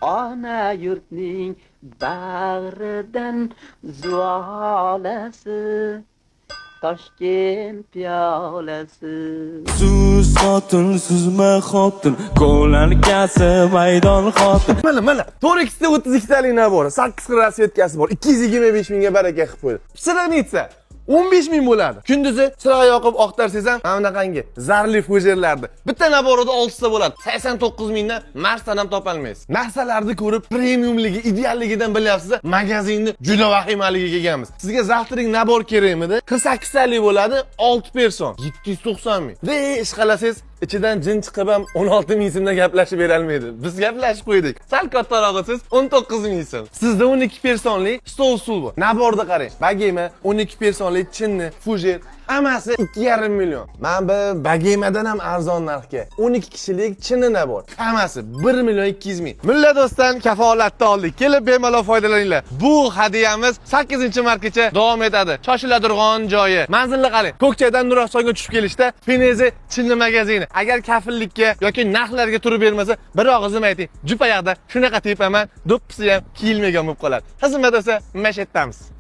Ona yurtning bag'ridan zuolasi, Toshkent piyolasi. Suz xotin, suzma xotin, qo'larkasi maydon xotin. Mana Torex'da 32 talik nabori, 8 xil rasvetkasi bor. 225 mingga baraka qilib qo'ydi. Pishirinitsa 15 ming bo'ladi. Kunduzi chiroq yoqib oqtarsangiz ham mana bunaqangi zarli fujerlarni bitta naborida 6 ta bo'ladi. 89 mingdan Marsdan ham topolmaysiz. Narsalarni ko'rib premiumligi, idealligidan bilyapsiz, magazinni juda vahimaligiga kelganmiz. Sizga zavtring nabor kerakmidi? 48 talik bo'ladi, 6 person, 790 ming. Ish qalasangiz ichidan jin chiqib ham 16 ming so'mdan gaplashib bera olmaydi. Biz gaplashib qo'ydik. Sal kattaroq siz 19 ming so'm. Sizda 12 personli stol usul bor. Naborda qarang. Bagema 12 personli chinni, fujer hammasi 2,5 million. Men bu bagemadan ham arzon narxga 12 kishilik chinni nabor. Hammasi 1 million 200 ming. Mulla do'stdan kafolatda oldik. Kelib bemalol foydalaninglar. Bu hadiyamiz 8-martgacha davom etadi. Shoshiladigan joyi. Manzilni qarang. Ko'kchadan Nurafshonga tushib kelishda Finezi chinni magazini. Agar kafillikka yoki narxlarga turib bermasa, bir og'izim ayting. Jup oyoqda shunaqa tepaman, do'ppisi ham kiyilmagan bo'lib qoladi. Xizmat esa mashatdamiz.